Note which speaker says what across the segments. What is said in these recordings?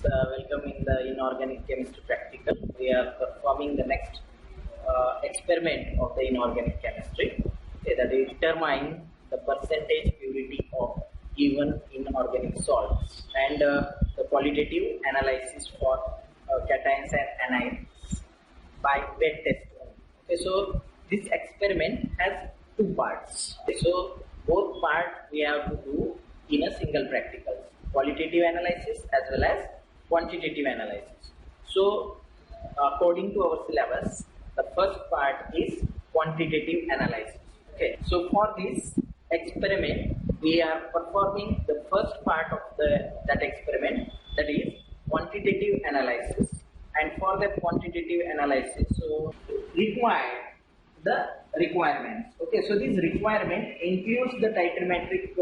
Speaker 1: Welcome in the inorganic chemistry practical. We are performing the next experiment of the inorganic chemistry. Okay, that is determine the percentage purity of given inorganic salts and the qualitative analysis for cations and anions by wet test. Okay, so this experiment has two parts. Okay, so both parts we have to do in a single practical, qualitative analysis as well as quantitative analysis. So according to our syllabus, the first part is quantitative analysis. Okay, so for this experiment we are performing the first part of that experiment, that is quantitative analysis. And for the quantitative analysis, so require the requirements. Okay, so this requirement includes the titrometric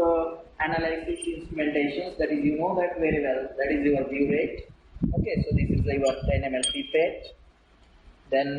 Speaker 1: analysis instrumentations, that is, you know that very well, that is your burette. Okay, so this is your 10 ml pipette, then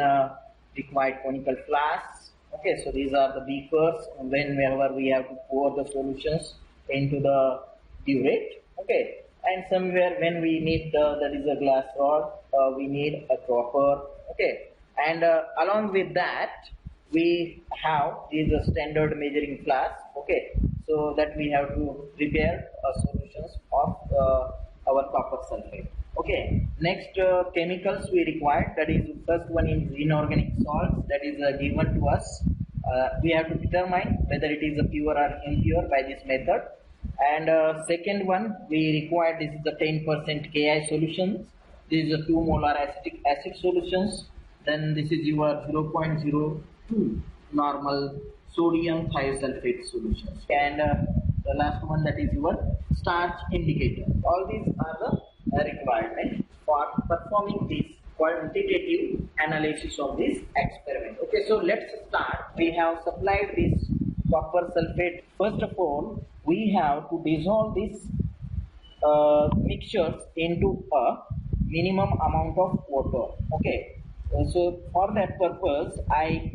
Speaker 1: required conical flasks. Okay, so these are the beakers whenever we have to pour the solutions into the burette. Okay, and somewhere when we need that is a glass rod, we need a dropper. Okay, and along with that we have these standard measuring flask. Okay, so that we have to prepare solutions of our copper sulfate. Okay, next chemicals we require, that is first one is inorganic salts, that is given to us. We have to determine whether it is a pure or impure by this method. And second one we require, this is the 10% Ki solutions, this is a 2 molar acetic acid solutions, then this is your 0.02 normal sodium thiosulfate solutions, and the last one, that is your starch indicator. All these are the requirements for performing this quantitative analysis of this experiment. Okay, so let's start. We have supplied this copper sulfate. First of all, we have to dissolve this mixture into a minimum amount of water. Okay, so for that purpose I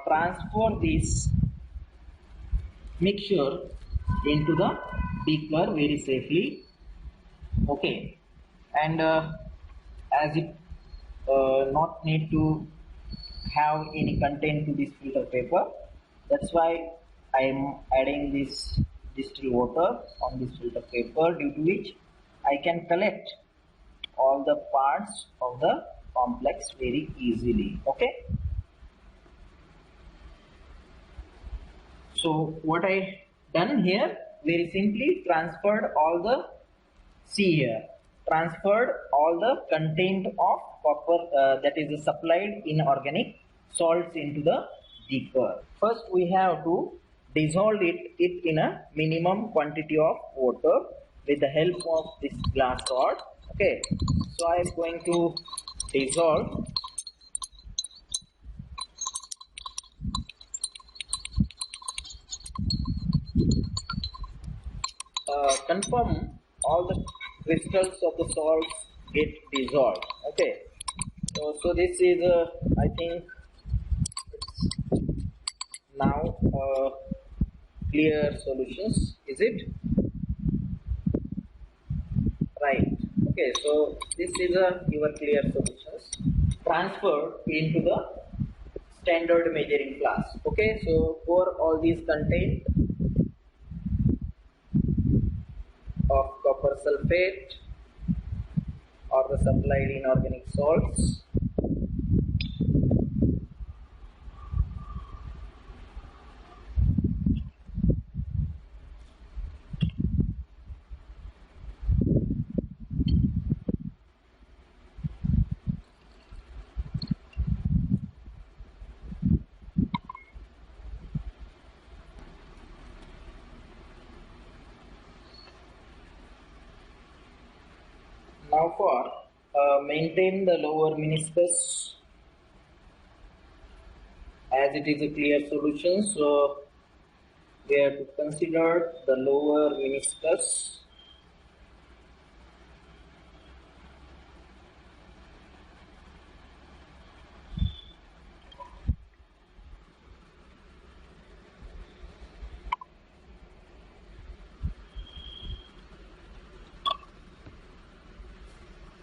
Speaker 1: transfer this mixture into the beaker very safely. Okay, and as it not need to have any content to this filter paper, that's why I am adding this distilled water on this filter paper, due to which I can collect all the parts of the complex very easily. Okay, so what I done here, very simply transferred all the, see here, transferred all the content of copper that is supplied inorganic salts into the beaker. First we have to dissolve it in a minimum quantity of water with the help of this glass rod. Okay, so I am going to dissolve confirm all the crystals of the salts get dissolved. Okay, so this is I think it's now clear solutions, is it right? Okay, so this is your clear solutions transferred into the standard measuring flask. Okay, so pour all these content of copper sulfate or the supplied inorganic salts. Now for maintain the lower meniscus, as it is a clear solution, so we have to consider the lower meniscus.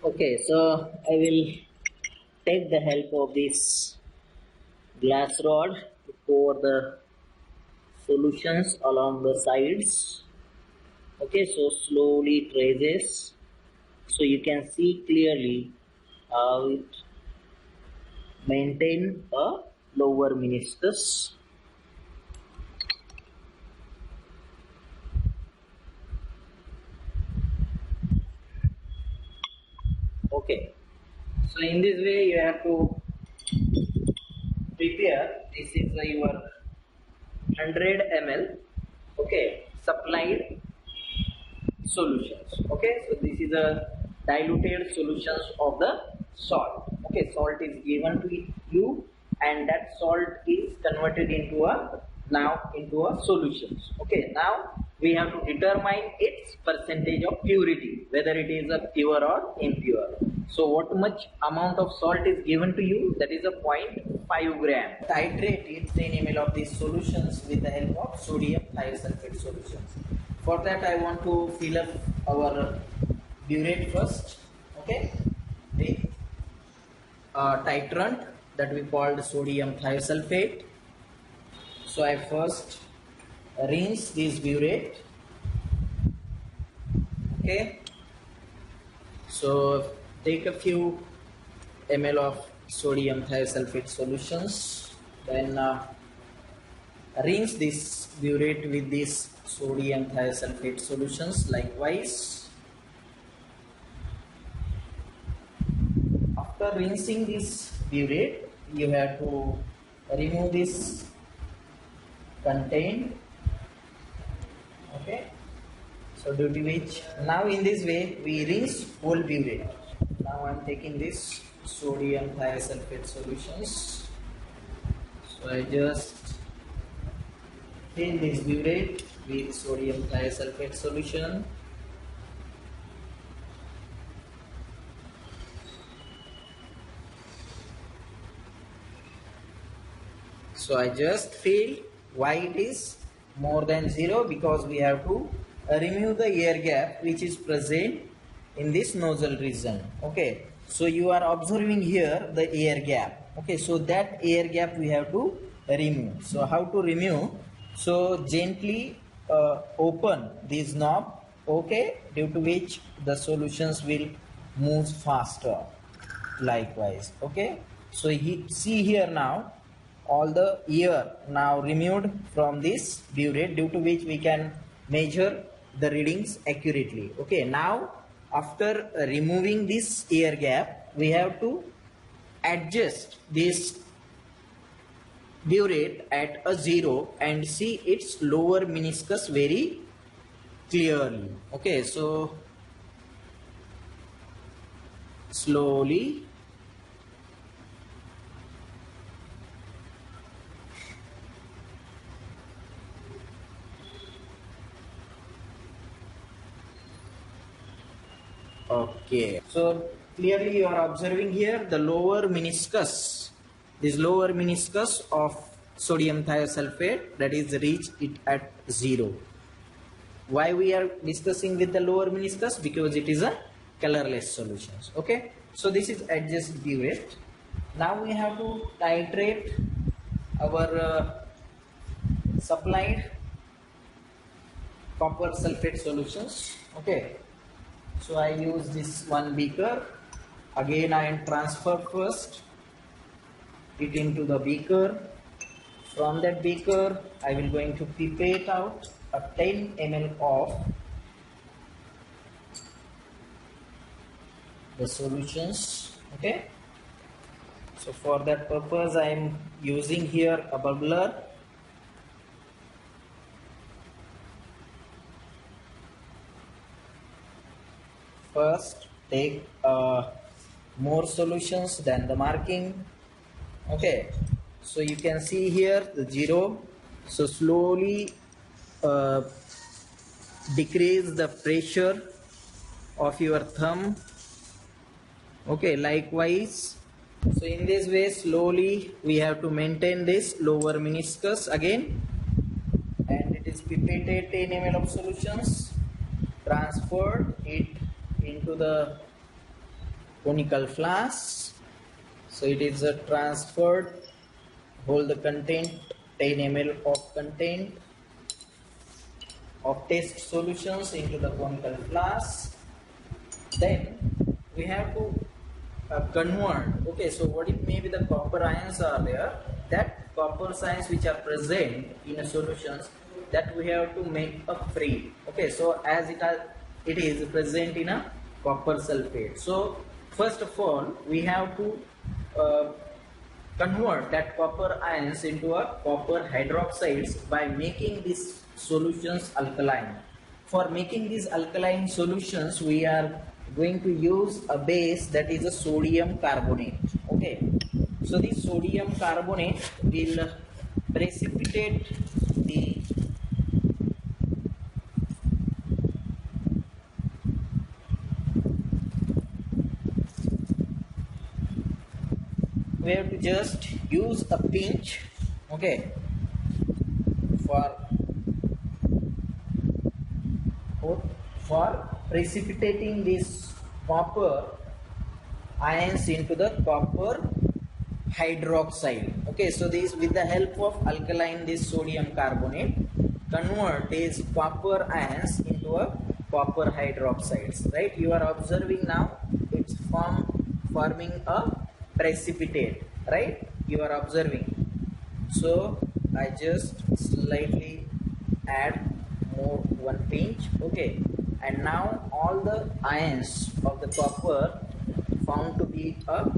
Speaker 1: Okay, so I will take the help of this glass rod to pour the solutions along the sides. Okay, so slowly traces, so you can see clearly how it maintain a lower meniscus. Okay, so in this way you have to prepare. This is your 100 ml, okay, supplied solutions. Okay, so this is a diluted solutions of the salt. Okay, salt is given to you, and that salt is converted into a solutions. Okay, now we have to determine its percentage of purity, whether it is a pure or impure. So what much amount of salt is given to you? That is a 0.5 gram. Titrate it 10 ml of these solutions with the help of sodium thiosulfate solutions. For that I want to fill up our burette first, okay, with titrant that we called sodium thiosulfate. So I first rinse this burette, okay. So take a few ml of sodium thiosulfate solutions, then rinse this burette with this sodium thiosulfate solutions likewise. After rinsing this burette, you have to remove this content, okay. So due to which, now in this way we rinse whole burette. Now I am taking this sodium thiosulfate solutions, so I just fill this burette with sodium thiosulfate solution. So I just fill. Why it is more than 0? Because we have to remove the air gap which is present in this nozzle region. Okay, so you are observing here the air gap. Okay, so that air gap we have to remove. So how to remove? So gently open this knob, okay, due to which the solutions will move faster likewise. Okay, so see here now, all the air now removed from this burette, due to which we can measure the readings accurately. Okay, now after removing this air gap, we have to adjust this burette at a 0 and see its lower meniscus very clearly. Okay, so slowly okay, so clearly you are observing here the lower meniscus, this lower meniscus of sodium thiosulfate, that is reached it at 0. Why we are discussing with the lower meniscus? Because it is a colorless solutions. Okay, so this is adjusted burette. Now we have to titrate our supplied copper sulfate solutions. Okay, so I use this one beaker. Again I am transfer first it into the beaker. From that beaker I will going to pipette out a 10 ml of the solutions. Okay, so for that purpose I am using here a bubbler. First take more solutions than the marking. Okay, so you can see here the 0. So slowly decrease the pressure of your thumb. Okay, likewise. So in this way slowly we have to maintain this lower meniscus again, and it is pipetted 10 ml of solutions, transferred it into the conical flask. So it is transferred, hold the content, 10 ml of content of test solutions into the conical flask. Then we have to convert. Okay, so what it may be, the copper ions are there, that copper ions which are present in a solutions, that we have to make a free. Okay, so as it is present in a copper sulfate. So first of all we have to convert that copper ions into a copper hydroxides by making these solutions alkaline. For making these alkaline solutions, we are going to use a base that is a sodium carbonate. Okay, so this sodium carbonate will precipitate the we have to just use a pinch, okay, for precipitating this copper ions into the copper hydroxide. Okay, so this, with the help of alkaline, this sodium carbonate convert these copper ions into a copper hydroxides, right? You are observing now it's forming a precipitate, right? You are observing. So I just slightly add more, one pinch, okay, and now all the ions of the copper found to be a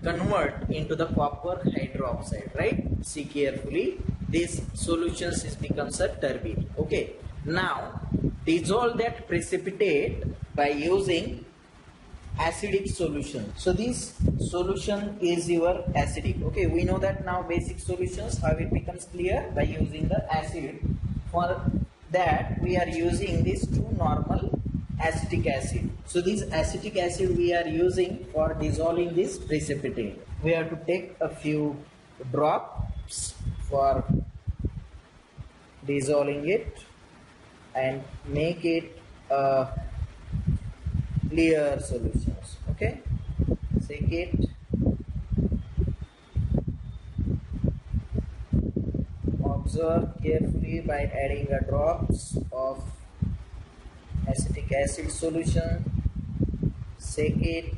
Speaker 1: convert into the copper hydroxide, right? See carefully, this solutions is becomes a turbid. Okay, now dissolve that precipitate by using acidic solution. So this solution is your acidic. Okay, we know that now basic solutions, how it becomes clear, by using the acid. For that we are using this 2 normal acetic acid. So this acetic acid we are using for dissolving this precipitate. We have to take a few drops for dissolving it and make it a clear solutions. Okay, take it, observe carefully by adding a drops of acetic acid solution, shake it,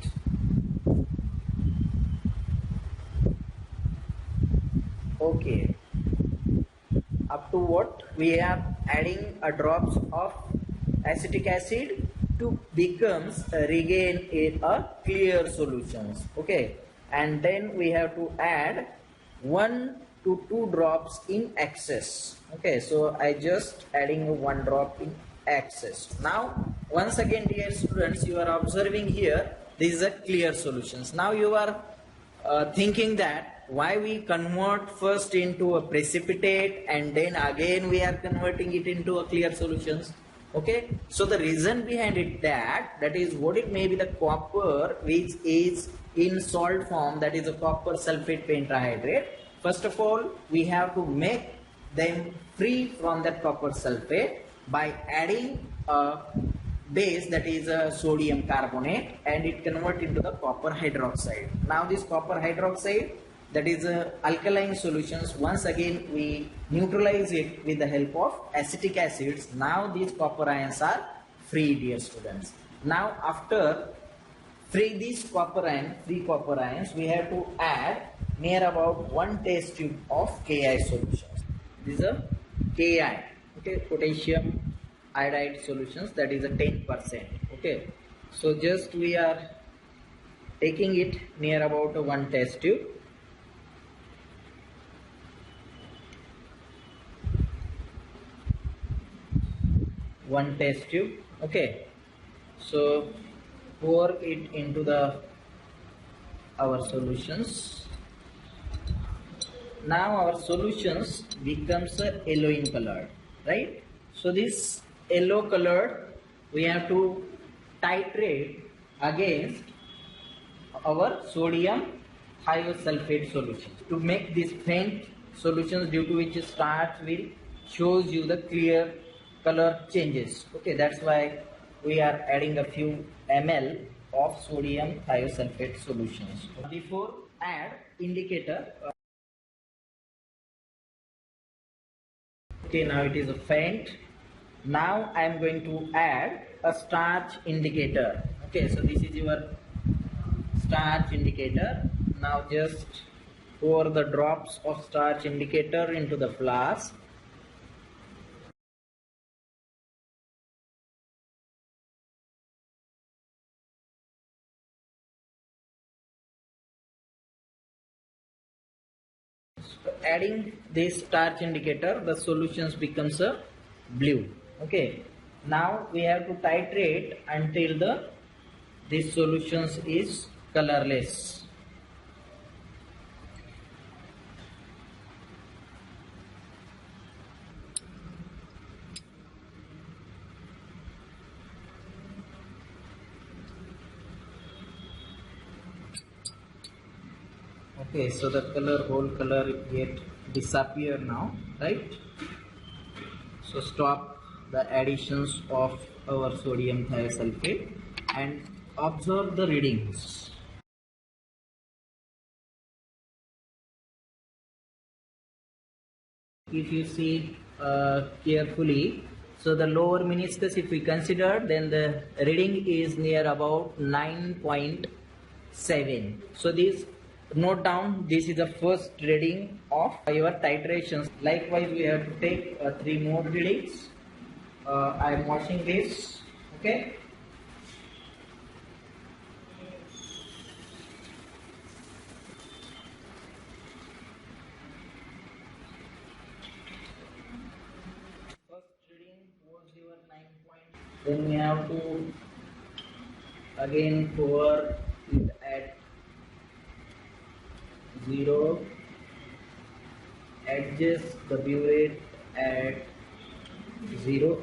Speaker 1: okay, up to what we are adding a drops of acetic acid to becomes regain a clear solutions. Okay, and then we have to add 1 to 2 drops in excess. Okay, so I just adding 1 drop in excess. Now once again, dear students, you are observing here, this is a clear solutions. Now you are thinking that why we convert first into a precipitate and then again we are converting it into a clear solutions. Okay, so the reason behind it, that is what it may be, the copper which is in salt form, that is a copper sulfate pentahydrate. First of all we have to make them free from that copper sulfate by adding a base, that is a sodium carbonate, and it convert into the copper hydroxide. Now this copper hydroxide, that is alkaline solutions, once again we neutralize it with the help of acetic acids. Now these copper ions are free, dear students. Now after free these free copper ions, we have to add near about 1 test tube of Ki solutions. This is a Ki, okay, potassium iodide solutions, that is a 10%. Okay, so just we are taking it near about 1 test tube. One test tube. Okay, so pour it into our solutions. Now our solutions becomes a yellow in color, right? So this yellow color we have to titrate against our sodium thiosulfate solution to make this faint solutions, due to which starch will shows you the clear color changes. Okay, that's why we are adding a few ml of sodium thiosulfate solutions. Before add indicator. Okay, now it is a faint. Now I am going to add a starch indicator. Okay, so this is your starch indicator. Now just pour the drops of starch indicator into the flask. Adding this starch indicator, the solutions becomes a blue. Okay, now we have to titrate until this solutions is colorless. Okay, so the whole color get disappear now, right? So stop the additions of our sodium thiosulfate and observe the readings. If you see carefully, so the lower meniscus, if we consider, then the reading is near about 9.7. So this, note down, this is the first reading of your titrations. Likewise, we have to take 3 more readings. I am washing this. Okay. Then we have to again pour it at 0, adjust the burette at 0.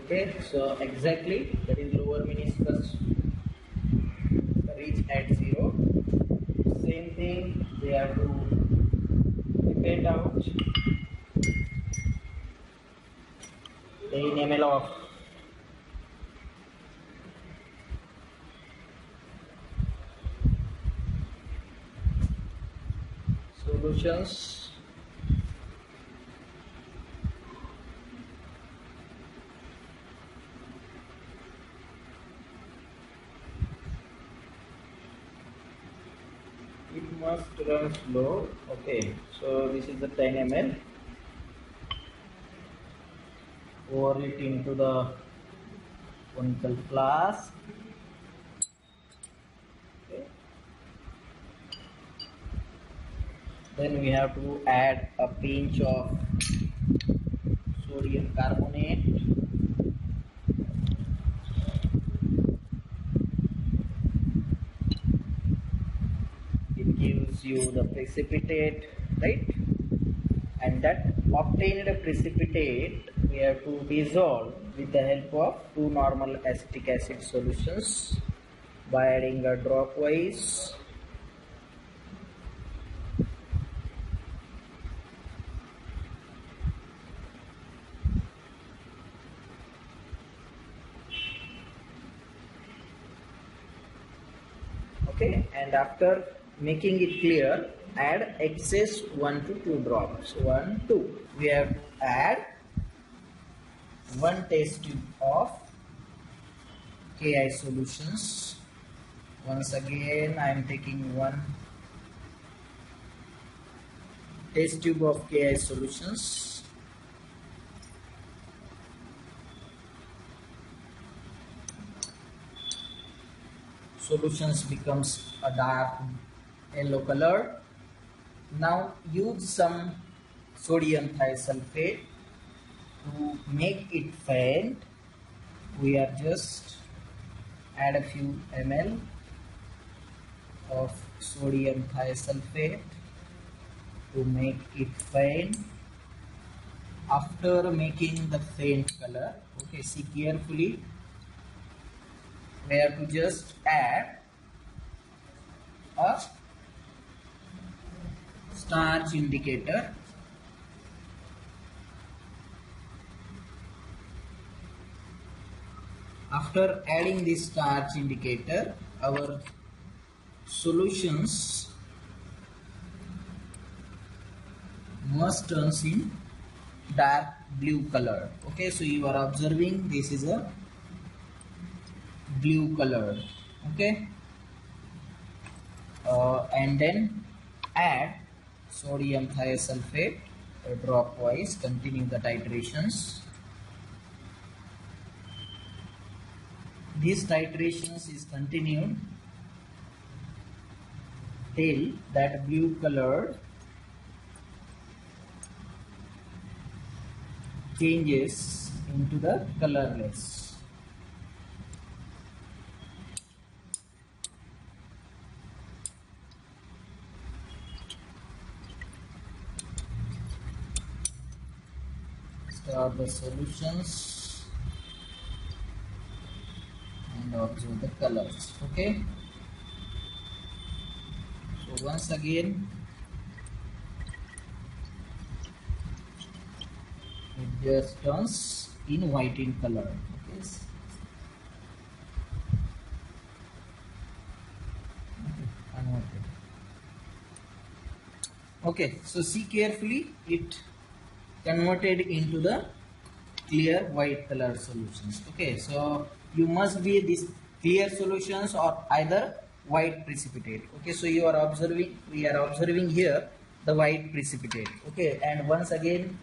Speaker 1: Okay, so exactly that is lower meniscus reach at 0. Same thing, we have to pipette out 10 ml of solutions. It must run slow. Okay, so this is the 10 ml. Pour it into the conical flask. Okay. Then we have to add a pinch of sodium carbonate. It gives you the precipitate, right? And that obtained precipitate we have to dissolve with the help of 2 normal acetic acid solutions by adding a dropwise. Okay, and after making it clear, add excess 1 to 2 drops. 1, 2. We have to add 1 test tube of Ki solutions. Once again, I am taking 1 test tube of Ki solutions. Solutions becomes a dark yellow color. Now use some sodium thiosulfate to make it faint. We are just add a few ml of sodium thiosulfate to make it faint. After making the faint color, okay, see carefully, we have to just add a starch indicator. After adding this starch indicator, our solutions must turns in dark blue color. Okay, so you are observing this is a blue color. Okay, and then add sodium thiosulfate drop wise, continue the titrations. These titrations is continued till that blue color changes into the colorless. Start the solutions and observe the colors. Okay, so once again it just turns in white in color. Okay, converted. Okay, so see carefully, it converted into the clear white color solutions. Okay, so you must be this clear solutions or either white precipitate. Okay, so you are observing, we are observing here the white precipitate. Okay, and once again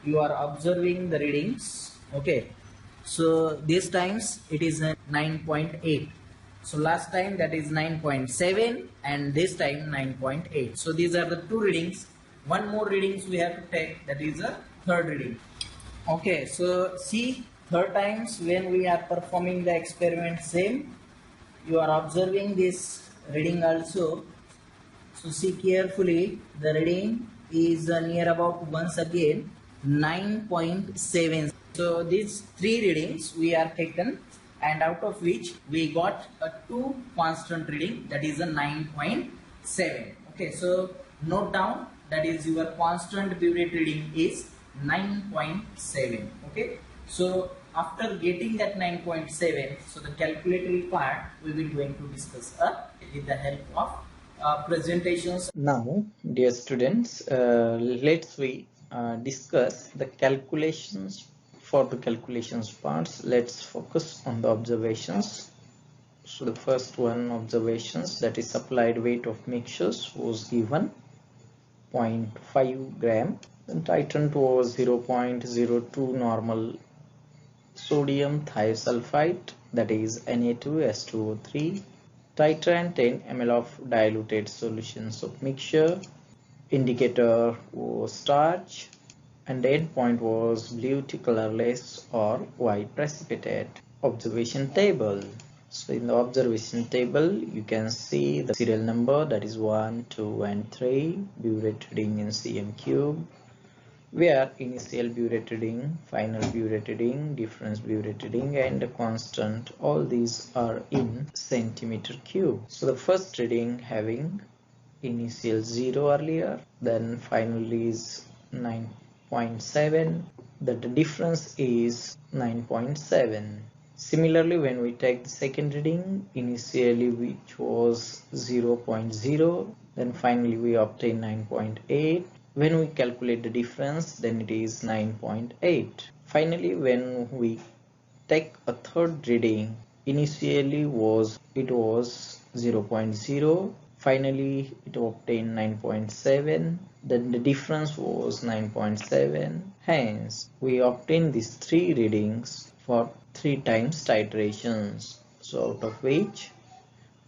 Speaker 1: you are observing the readings. Okay, so these times it is a 9.8. So last time that is 9.7 and this time 9.8. So these are the two readings. One more readings we have to take, that is a third reading. Okay, so see, third times when we are performing the experiment same, you are observing this reading also. So see carefully, the reading is near about once again 9.7. So these three readings we are taken, and out of which we got a two constant reading, that is a 9.7. Okay, so note down, that is your constant burette reading is 9.7. Okay, so after getting that 9.7, so the calculatory part we will going to discuss with the help of presentations.
Speaker 2: Now, dear students, let's we discuss the calculations. For the calculations parts, let's focus on the observations. So the first one, observations, that is supplied weight of mixtures was given 0.5 gram. Then titrant was 0.02 normal sodium thiosulfite, that is Na2S2O3. Titrant 10 ml of diluted solutions of mixture. Indicator was starch, and the endpoint was blue to colorless or white precipitate. Observation table. So in the observation table, you can see the serial number, that is 1, 2, and 3, burette reading in cm cube, where initial burette reading, final burette reading, difference burette reading, and the constant, all these are in centimeter cube. So the first reading having initial 0 earlier, then finally is 9.7, that the difference is 9.7. Similarly, when we take the second reading, initially which was 0.0, then finally we obtain 9.8. When we calculate the difference, then it is 9.8. Finally, when we take a third reading, initially it was 0.0, finally it obtained 9.7, then the difference was 9.7. Hence we obtain these three readings for 3 times titrations, so out of which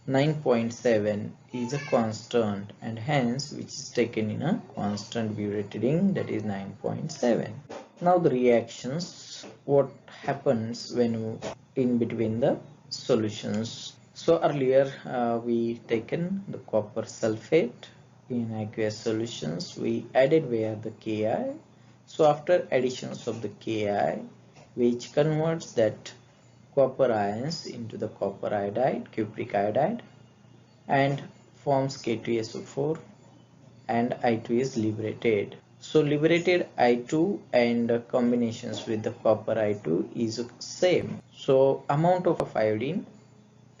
Speaker 2: 9.7 is a constant, and hence which is taken in a constant burette reading, that is 9.7. Now the reactions, what happens when you in between the solutions. So earlier we taken the copper sulfate in aqueous solutions, we added where the Ki. So after additions of the Ki, which converts that copper ions into the copper iodide, cupric iodide, and forms K2SO4, and I2 is liberated. So liberated I2 and combinations with the copper I2 is same. So amount of iodine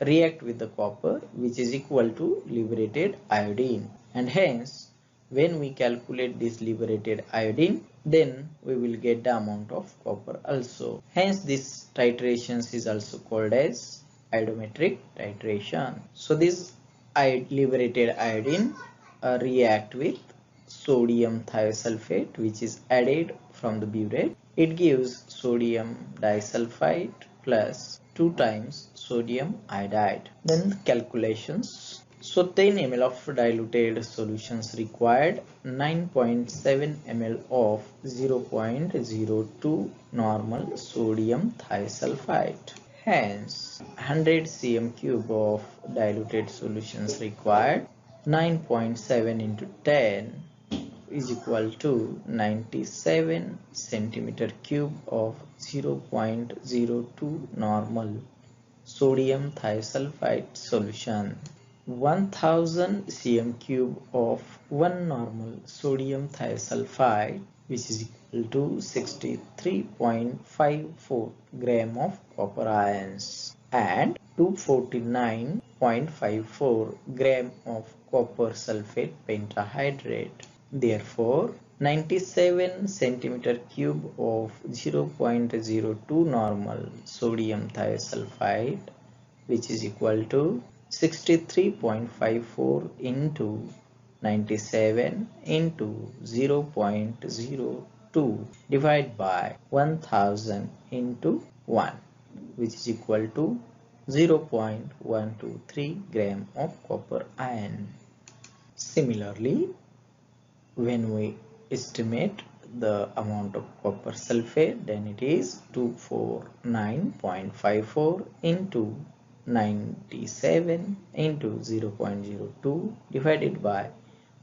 Speaker 2: react with the copper, which is equal to liberated iodine, and hence when we calculate this liberated iodine, then we will get the amount of copper also. Hence this titration is also called as iodometric titration. So this liberated iodine react with sodium thiosulfate, which is added from the burette. It gives sodium disulfide plus 2 times sodium iodide. Then calculations. So 10 ml of diluted solutions required, 9.7 ml of 0.02 normal sodium thiosulfide. Hence 100 cm cube of diluted solutions required, 9.7 into 10 is equal to 97 centimeter cube of 0.02 normal sodium thiosulfide solution. 1000 cm cube of 1 normal sodium thiosulfide, which is equal to 63.54 gram of copper ions, and 249.54 gram of copper sulfate pentahydrate. Therefore 97 centimeter cube of 0.02 normal sodium thiosulfide, which is equal to 63.54 into 97 into 0.02 divided by 1000 into 1, which is equal to 0.123 gram of copper ion. Similarly, when we estimate the amount of copper sulfate, then it is 249.54 into 97 into 0.02 divided by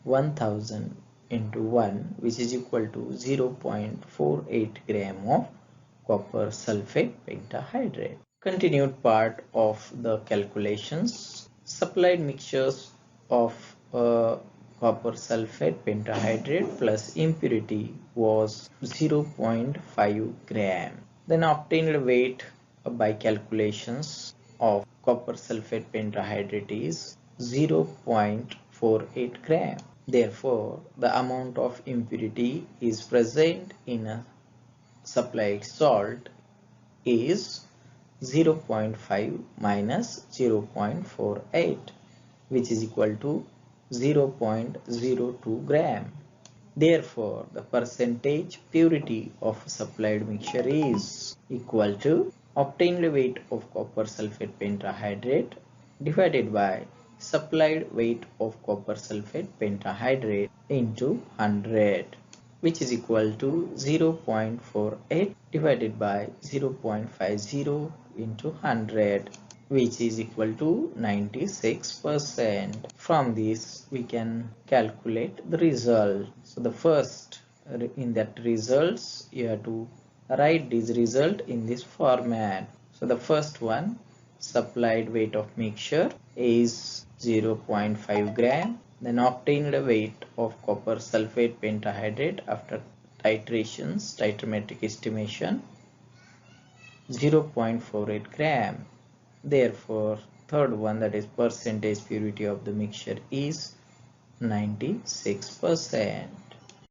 Speaker 2: 1000 into 1, which is equal to 0.48 gram of copper sulfate pentahydrate. Continued part of the calculations. Supplied mixtures of copper sulfate pentahydrate plus impurity was 0.5 gram. Then obtained weight by calculations of copper sulfate pentahydrate is 0.48 gram. Therefore, the amount of impurity is present in a supplied salt is 0.5 minus 0.48, which is equal to 0.02 gram. Therefore, the percentage purity of supplied mixture is equal to obtained weight of copper sulfate pentahydrate divided by supplied weight of copper sulfate pentahydrate into 100, which is equal to 0.48 divided by 0.50 into 100, which is equal to 96%. From this we can calculate the result. So the first, in that results, you have to write this result in this format. So the first one, supplied weight of mixture is 0.5 gram. Then obtained weight of copper sulfate pentahydrate after titrations, titrometric estimation, 0.48 gram. Therefore, third one, that is percentage purity of the mixture, is 96%.